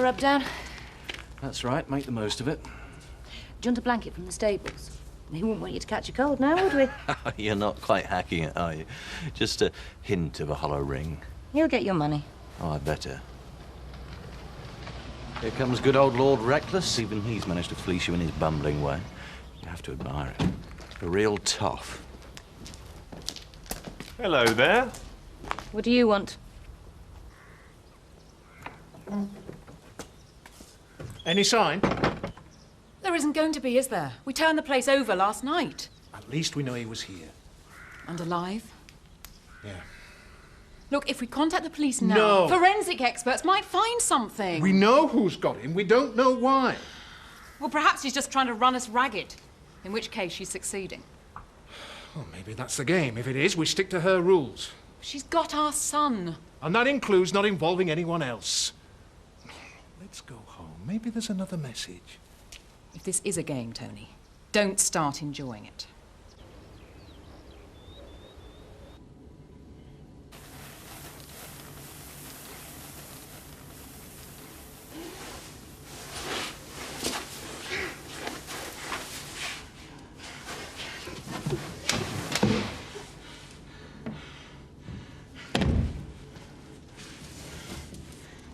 a rub down? That's right, make the most of it. Do you want a blanket from the stables? We wouldn't want you to catch a cold now, would we? You're not quite hacking it, are you? Just a hint of a hollow ring. You'll get your money. Oh, I better. Here comes good old Lord Reckless. Even he's managed to fleece you in his bumbling way. You have to admire it. A real toff. Hello there. What do you want? Any sign? There isn't going to be, is there? We turned the place over last night. At least we know he was here. And alive? Yeah. Look, if we contact the police now, No. forensic experts might find something. We know who's got him. We don't know why. Well, perhaps she's just trying to run us ragged. In which case, she's succeeding. Well, maybe that's the game. If it is, we stick to her rules. She's got our son. And that includes not involving anyone else. Let's go home. Maybe there's another message. If this is a game, Tony, don't start enjoying it.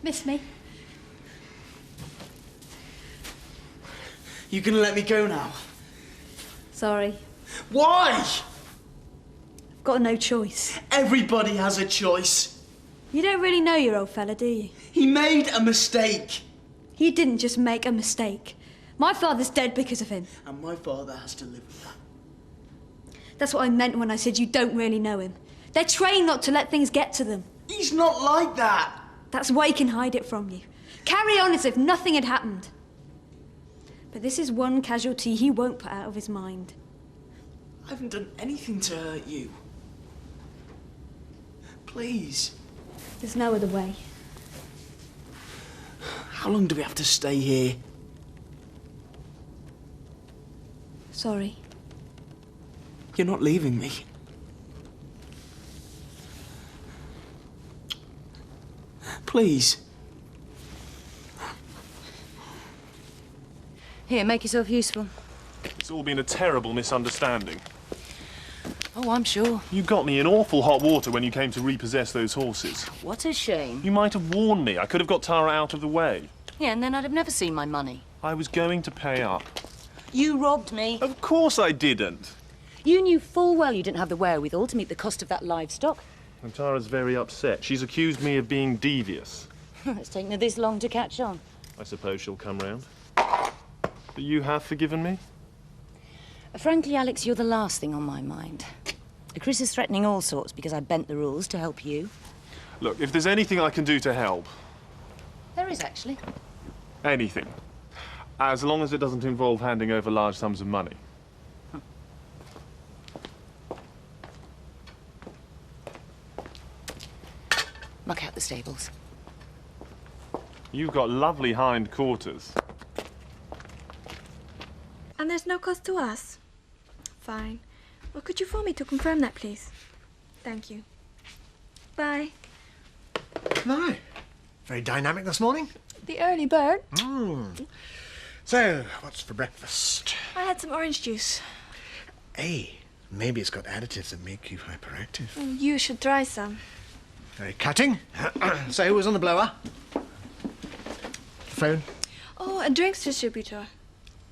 Miss me? You gonna let me go now? Sorry. Why? I've got no choice. Everybody has a choice. You don't really know your old fella, do you? He made a mistake. He didn't just make a mistake. My father's dead because of him. And my father has to live with that. That's what I meant when I said you don't really know him. They're trained not to let things get to them. He's not like that. That's why he can hide it from you. Carry on as if nothing had happened. But this is one casualty he won't put out of his mind. I haven't done anything to hurt you. Please. There's no other way. How long do we have to stay here? Sorry. You're not leaving me. Please. Here, make yourself useful. It's all been a terrible misunderstanding. Oh, I'm sure. You got me in awful hot water when you came to repossess those horses. What a shame. You might have warned me. I could have got Tara out of the way. Yeah, and then I'd have never seen my money. I was going to pay up. You robbed me. Of course I didn't. You knew full well you didn't have the wherewithal to meet the cost of that livestock. And Tara's very upset. She's accused me of being devious. It's taken her this long to catch on. I suppose she'll come round. But you have forgiven me? Frankly, Alex, you're the last thing on my mind. Chris is threatening all sorts because I bent the rules to help you. Look, if there's anything I can do to help... There is, actually. Anything. As long as it doesn't involve handing over large sums of money. Muck out the stables. You've got lovely hind quarters. And there's no cost to us? Fine. Well, could you phone me to confirm that, please? Thank you. Bye. No. Very dynamic this morning. The early bird. So, what's for breakfast? I had some orange juice. Hey, maybe it's got additives that make you hyperactive. You should try some. Very cutting. So, who was on the blower? The phone? Oh, a drinks distributor.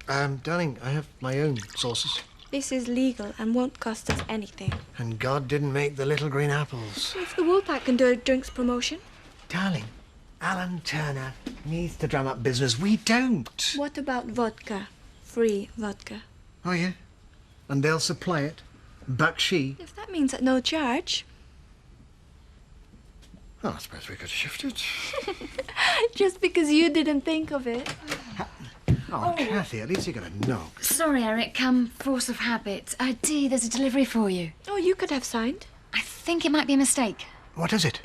Darling, I have my own sources. This is legal and won't cost us anything. And God didn't make the little green apples. If the Woolpack can do a drinks promotion. Darling, Alan Turner needs to drum up business. We don't. What about vodka? Free vodka. Oh, yeah? And they'll supply it. Bakshi. If that means at no charge. Oh, I suppose we could shift it. Just because you didn't think of it. Oh, Kathy, at least you gotta know. Sorry, Eric. Force of habit. Dee, there's a delivery for you. Oh, you could have signed. I think it might be a mistake. What is it?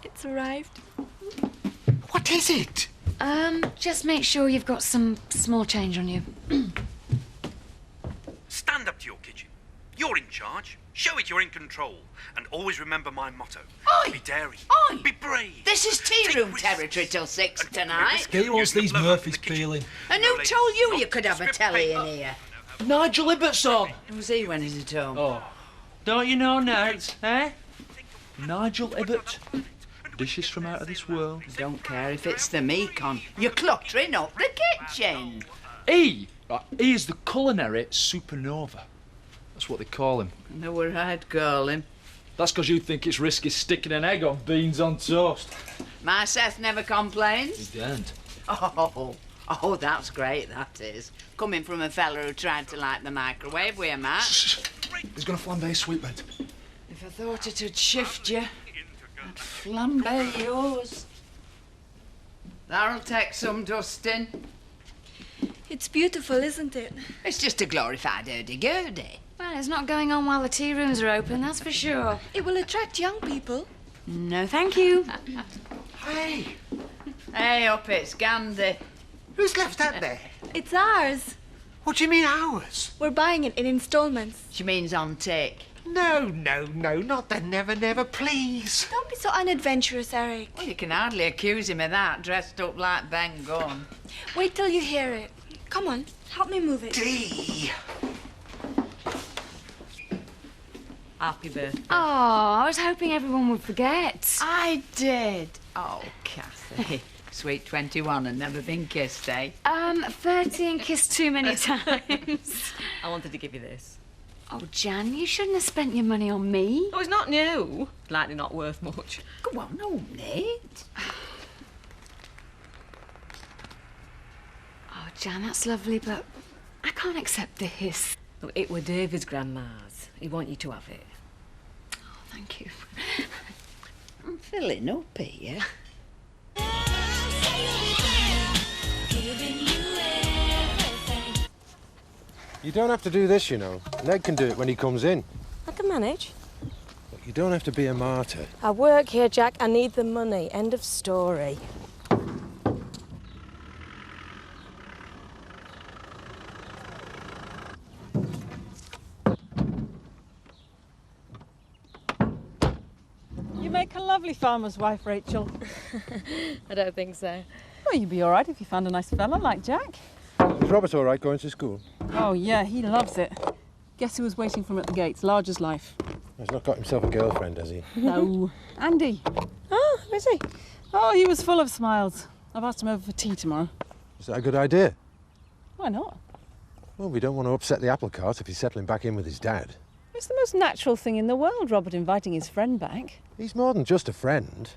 It's arrived. What is it? Just make sure you've got some small change on you. Stand up to your kitchen. You're in charge. Show it you're in control. And always remember my motto. Oi! Be daring. Oi! Be brave. This is tea room risks. territory till 6 tonight. Who wants these Murphys peeling? And who told you you could have a telly in here? Nigel Ibbott's on. Who's he when he's at home? Oh, don't you know Nate, eh? Nigel Ibbott. Dishes from out of this world. Don't care if it's the Mekon. You're cluttering up the kitchen. He is the culinary supernova. That's what they call him. I know where I'd call him. That's because you think it's risky sticking an egg on beans on toast. My Seth never complains. He don't. Oh, that's great, that is. Coming from a fella who tried to light the microwave with a match. He's going to flambe sweetbread. If I thought it'd shift you, I'd flambe yours. That'll take some dusting. It's beautiful, isn't it? It's just a glorified hurdy-gurdy. Well, it's not going on while the tea rooms are open, that's for sure. It will attract young people. No, thank you. Hey, Hey, up it's Gandhi. who's left that there? It's ours. What do you mean ours? We're buying it in installments. She means on take. No, not the Never Never, please. Don't be so unadventurous, Eric. Well, you can hardly accuse him of that, dressed up like Ben Gunn. Wait till you hear it. Come on, help me move it. Tea. Happy birthday. Oh, I was hoping everyone would forget. I did. Oh, Kathy. Sweet 21 and never been kissed, eh? 30 and kissed too many times. I wanted to give you this. Oh, Jan, you shouldn't have spent your money on me. Oh, it's not new. Likely not worth much. Go on, open it. Oh, Jan, that's lovely, but I can't accept this. Look, it were David's grandma's. He want you to have it. Oh, thank you. I'm filling up here. You don't have to do this, you know. Ned can do it when he comes in. I can manage. But you don't have to be a martyr. I work here, Jack. I need the money. End of story. You make a lovely farmer's wife, Rachel. I don't think so. Well, you'd be all right if you found a nice fella like Jack. Is Robert all right going to school? Oh, yeah, he loves it. Guess who was waiting for him at the gates? Large as life. He's not got himself a girlfriend, has he? No. Andy. Oh, is he? Oh, he was full of smiles. I've asked him over for tea tomorrow. Is that a good idea? Why not? Well, we don't want to upset the apple cart if he's settling back in with his dad. It's the most natural thing in the world, Robert inviting his friend back. He's more than just a friend.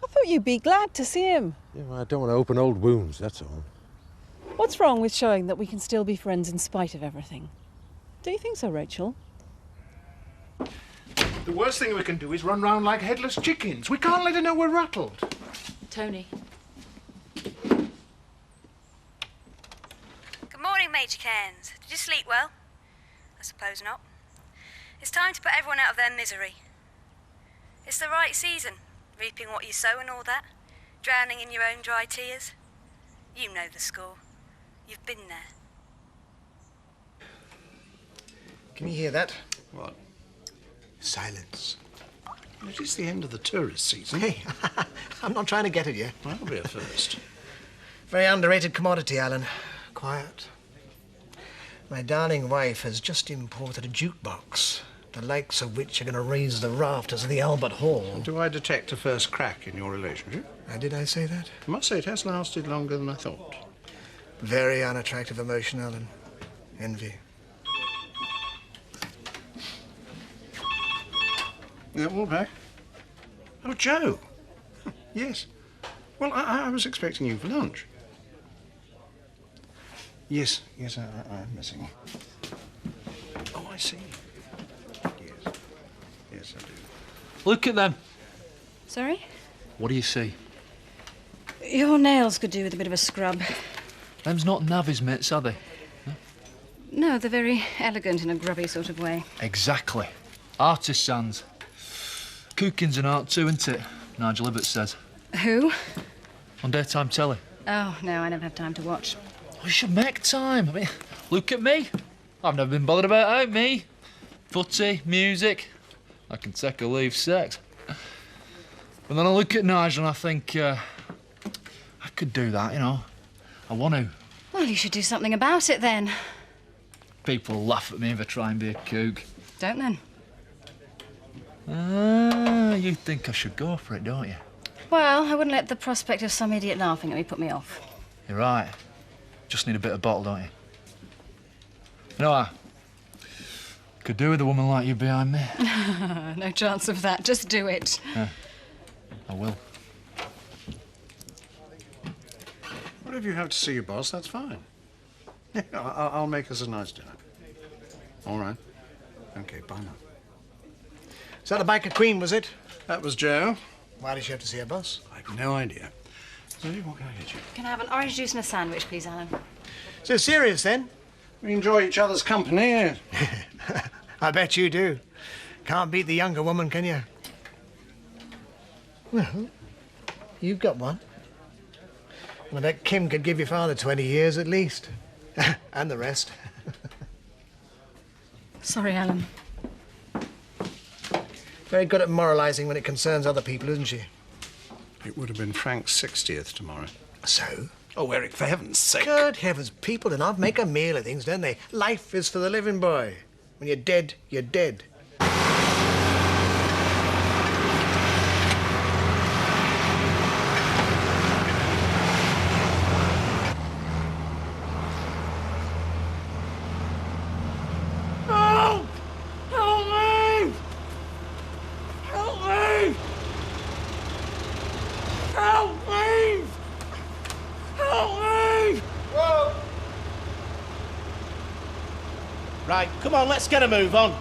I thought you'd be glad to see him. Yeah, well, I don't want to open old wounds, that's all. What's wrong with showing that we can still be friends in spite of everything? Do you think so, Rachel? The worst thing we can do is run round like headless chickens. We can't let her know we're rattled. Tony. Good morning, Major Cairns. Did you sleep well? I suppose not. It's time to put everyone out of their misery. It's the right season, reaping what you sow and all that, drowning in your own dry tears. You know the score. You've been there. Can you hear that? What? Silence. It is the end of the tourist season. Hey, I'm not trying to get at you. That'll be a first. Very underrated commodity, Alan. Quiet. My darling wife has just imported a jukebox, the likes of which are going to raise the rafters of the Albert Hall. Do I detect a first crack in your relationship? Did I say that? I must say it has lasted longer than I thought. Very unattractive emotion, Alan. Envy. Yeah, all back. Oh, Joe. Yes. Well, I was expecting you for lunch. Yes, I'm missing. Oh, I see. Yes, I do. Look at them. Sorry? What do you see? Your nails could do with a bit of a scrub. Them's not navvies, mates, are they? No, they're very elegant in a grubby sort of way. Exactly. Artisans. Cooking's an art too, isn't it? Nigel Ibbott says. Who? On daytime telly. Oh, no, I never have time to watch. Oh, you should make time. I mean, look at me. I've never been bothered about out, me. Footy, music. I can take or leave sex. But then I look at Nigel and I think, I could do that, you know. I want to. Well, you should do something about it then. People laugh at me if I try and be a kook. Don't then. You think I should go for it, don't you? Well, I wouldn't let the prospect of some idiot laughing at me put me off. You're right. Just need a bit of bottle, don't you? You know, I could do with a woman like you behind me. No chance of that. Just do it. Yeah, I will. Whatever you have to see your boss, that's fine. Yeah, I'll make us a nice dinner. All right. Okay, bye now. Is that the Biker Queen, was it? That was Joe. Why did she have to see her boss? I have no idea. So, what can I get you? Can I have an orange juice and a sandwich, please, Alan? So serious, then? We enjoy each other's company. I bet you do. Can't beat the younger woman, can you? Well, you've got one. And I bet Kim could give your father 20 years at least. And the rest. Sorry, Alan. Very good at moralising when it concerns other people, isn't she? It would have been Frank's 60th tomorrow. So? Oh, Eric, for heaven's sake. Good heavens, people do not make a meal of things, don't they? Life is for the living, boy. When you're dead, you're dead. Right, come on, let's get a move on.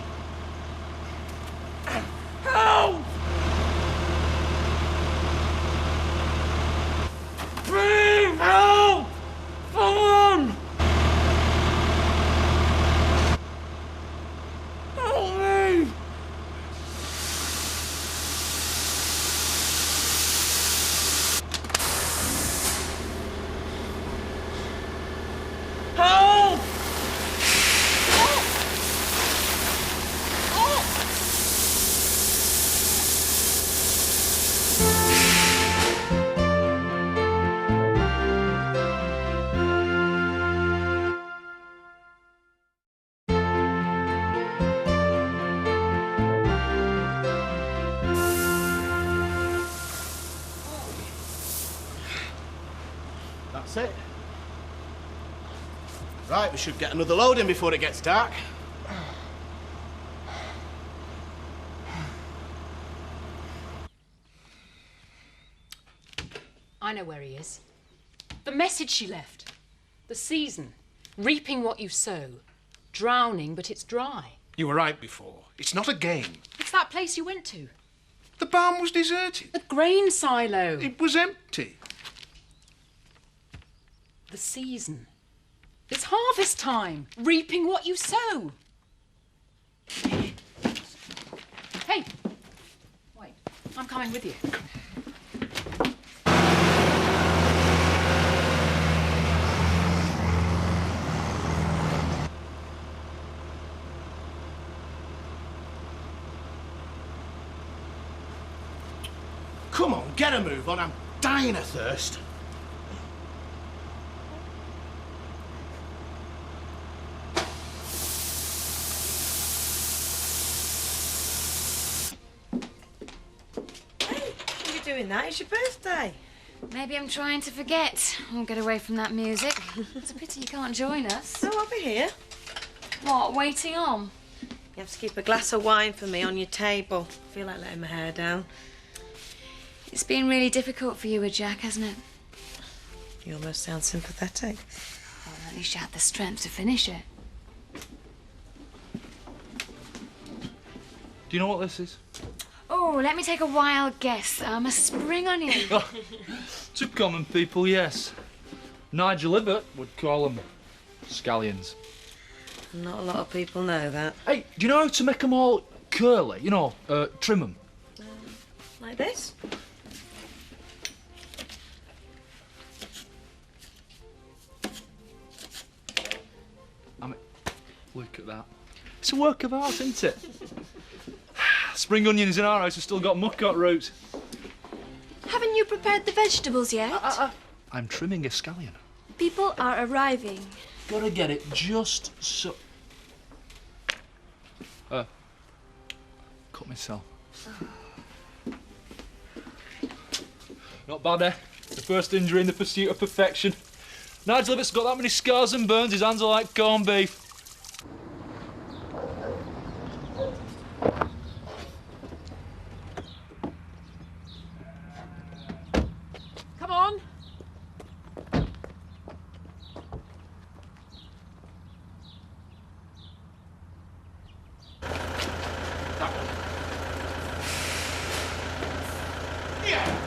Help! Please, help! Someone! Help me! Help! That's it. Right, we should get another load in before it gets dark. I know where he is. The message she left. The season. Reaping what you sow. Drowning, but it's dry. You were right before. It's not a game. It's that place you went to. The barn was deserted. The grain silo. It was empty. The season. It's harvest time. Reaping what you sow. Hey! Wait, I'm coming with you. Come on, get a move on. I'm dying of thirst. Doing that? It's your birthday. Maybe I'm trying to forget. I'll get away from that music. It's a pity you can't join us. Oh, I'll be here. What, waiting on? You have to keep a glass of wine for me on your table. I feel like letting my hair down. It's been really difficult for you with Jack, hasn't it? You almost sound sympathetic. Well, at least you had the strength to finish it. Do you know what this is? Oh, let me take a wild guess. A spring onion. To common people, yes. Nigel Ibbott would call them scallions. Not a lot of people know that. Hey, do you know how to make them all curly? You know, trim them. Like this? I mean, look at that. It's a work of art, isn't it? Spring onions in our house have still got mucot roots. Haven't you prepared the vegetables yet? I'm trimming a scallion. People are arriving. Gotta get it just so... Cut myself. Not bad, eh? The first injury in the pursuit of perfection. Nigel Ibbott's got that many scars and burns, his hands are like corned beef. Come on.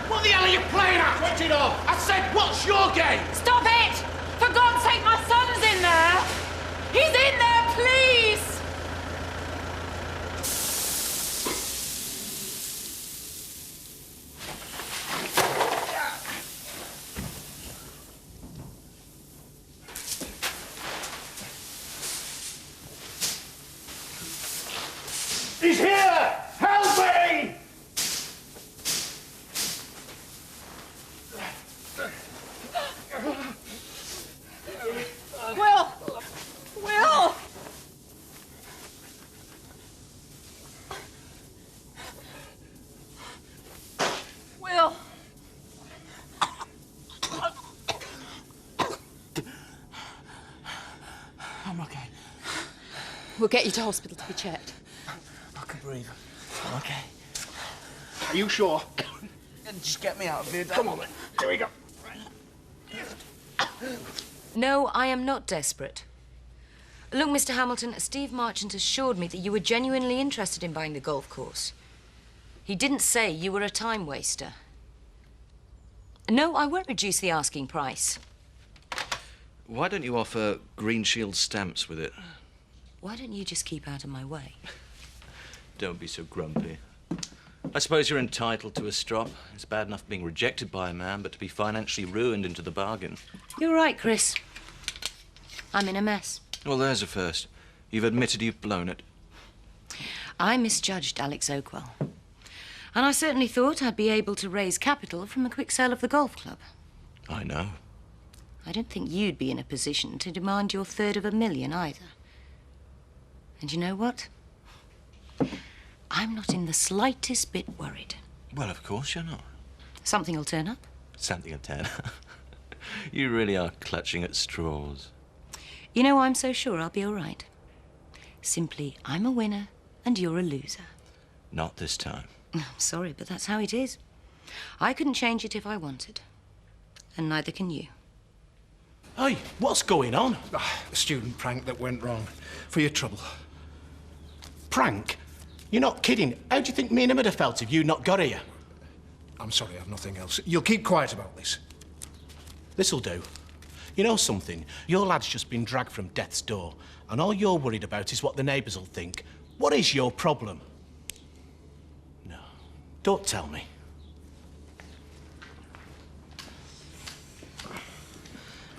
What the hell are you playing at? Switch it off! I said, what's your game? Stop it! For God's sake, my son's in there! He's in there, please! He's here! Help me! Will! Will! Will! I'm okay. We'll get you to hospital to be checked. I can breathe. I'm okay. Are you sure? Just get me out of here. Come on, then. Here we go. No, I am not desperate. Look, Mr. Hamilton, Steve Marchant assured me that you were genuinely interested in buying the golf course. He didn't say you were a time waster. No, I won't reduce the asking price. Why don't you offer Green Shield stamps with it? Why don't you just keep out of my way? Don't be so grumpy. I suppose you're entitled to a strop. It's bad enough being rejected by a man, but to be financially ruined into the bargain. You're right, Chris. I'm in a mess. Well, there's a first. You've admitted you've blown it. I misjudged Alex Oakwell. And I certainly thought I'd be able to raise capital from a quick sale of the golf club. I know. I don't think you'd be in a position to demand your third of $1 million either. And you know what? I'm not in the slightest bit worried. Well, of course you're not. Something will turn up. Something of 10. You really are clutching at straws. You know, I'm so sure I'll be all right. Simply, I'm a winner and you're a loser. Not this time. I'm sorry, but that's how it is. I couldn't change it if I wanted. And neither can you. Hey, what's going on? A student prank that went wrong. For your trouble. Prank? You're not kidding. How do you think me and him would have felt if you'd not got here? I'm sorry, I've nothing else. You'll keep quiet about this. This'll do. You know something? Your lad's just been dragged from death's door, and all you're worried about is what the neighbours will think. What is your problem? No, don't tell me.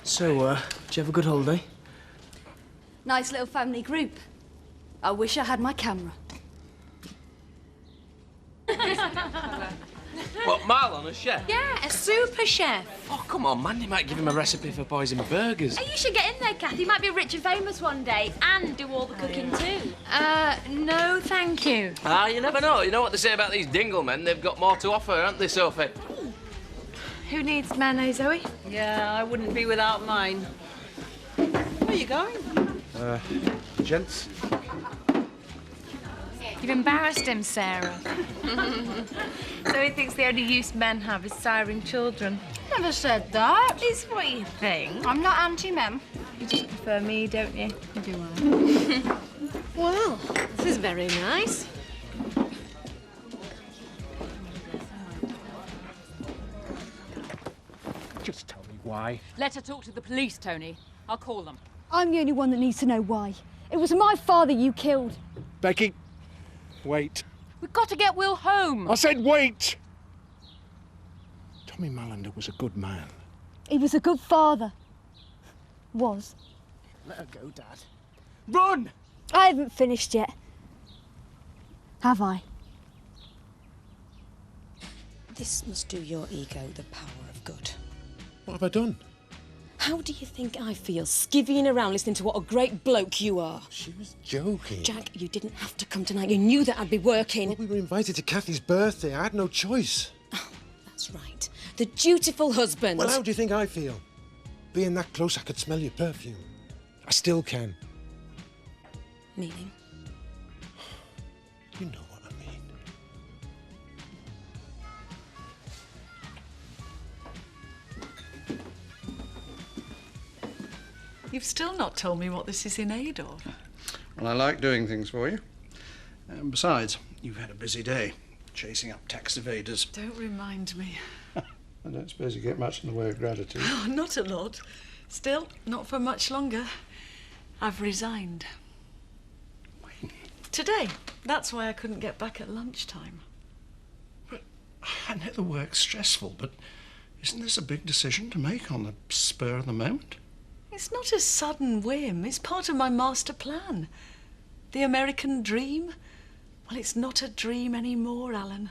So, did you have a good holiday? Nice little family group. I wish I had my camera. What, Marlon, a chef? Yeah, a super chef. Oh, come on, Mandy might give him a recipe for poison burgers. You should get in there, Kathy. You might be rich and famous one day and do all the cooking too. No, thank you. Ah, you never know. You know what they say about these dingle men? They've got more to offer, haven't they, Sophie? Who needs mayonnaise, Zoe? Yeah, I wouldn't be without mine. Where are you going? Gents. You've embarrassed him, Sarah. So he thinks the only use men have is siring children. Never said that. It's what you think. I'm not anti-mem. You just prefer me, don't you? Do I? Well, this is very nice. Just tell me why. Let her talk to the police, Tony. I'll call them. I'm the only one that needs to know why. It was my father you killed. Becky, wait. We've got to get Will home. I said wait! Tommy Malander was a good man. He was a good father. Was. Let her go, Dad. Run! I haven't finished yet. Have I? This must do your ego the power of good. What have I done? How do you think I feel, skivvying around listening to what a great bloke you are? She was joking. Jack, you didn't have to come tonight. You knew that I'd be working. Well, we were invited to Kathy's birthday. I had no choice. Oh, that's right. The dutiful husband. Well, how do you think I feel? Being that close, I could smell your perfume. I still can. Meaning? You know what I mean. You've still not told me what this is in aid of. Well, I like doing things for you. Besides, you've had a busy day, chasing up tax evaders. Don't remind me. I don't suppose you get much in the way of gratitude. Oh, not a lot. Still, not for much longer. I've resigned. When? Today. That's why I couldn't get back at lunchtime. But I know the work's stressful, but isn't this a big decision to make on the spur of the moment? It's not a sudden whim. It's part of my master plan. The American dream. Well, it's not a dream anymore, Alan.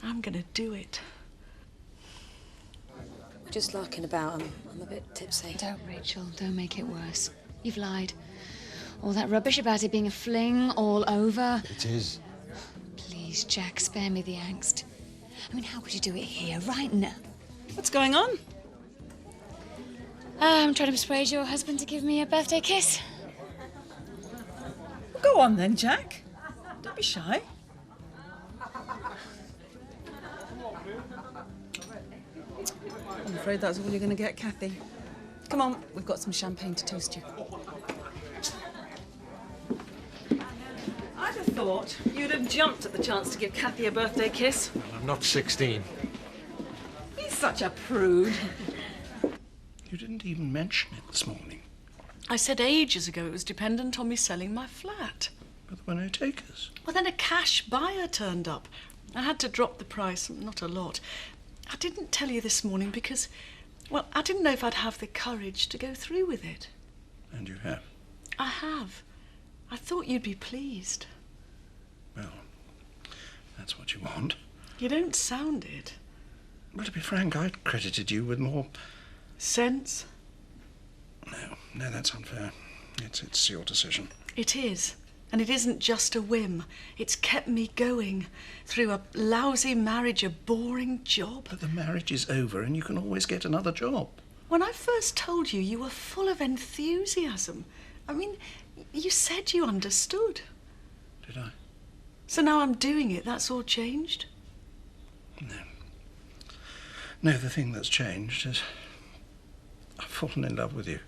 I'm going to do it. Just larking about. I'm a bit tipsy. Don't, Rachel. Don't make it worse. You've lied. All that rubbish about it being a fling all over. It is. Please, Jack, spare me the angst. I mean, how could you do it here, right now? What's going on? I'm trying to persuade your husband to give me a birthday kiss. Well, go on then, Jack. Don't be shy. I'm afraid that's all you're going to get, Kathy. Come on, we've got some champagne to toast you. I'd have thought you'd have jumped at the chance to give Kathy a birthday kiss. Well, I'm not 16. He's such a prude. You didn't even mention it this morning. I said ages ago it was dependent on me selling my flat. But there were no takers. Well, then a cash buyer turned up. I had to drop the price, not a lot. I didn't tell you this morning because, well, I didn't know if I'd have the courage to go through with it. And you have. I have. I thought you'd be pleased. Well, that's what you want. You don't sound it. Well, to be frank, I'd credited you with more... sense? No, that's unfair. It's your decision. It is. And it isn't just a whim. It's kept me going through a lousy marriage, a boring job. But the marriage is over and you can always get another job. When I first told you, you were full of enthusiasm. I mean, you said you understood. Did I? So now I'm doing it. That's all changed? No, the thing that's changed is I've fallen in love with you.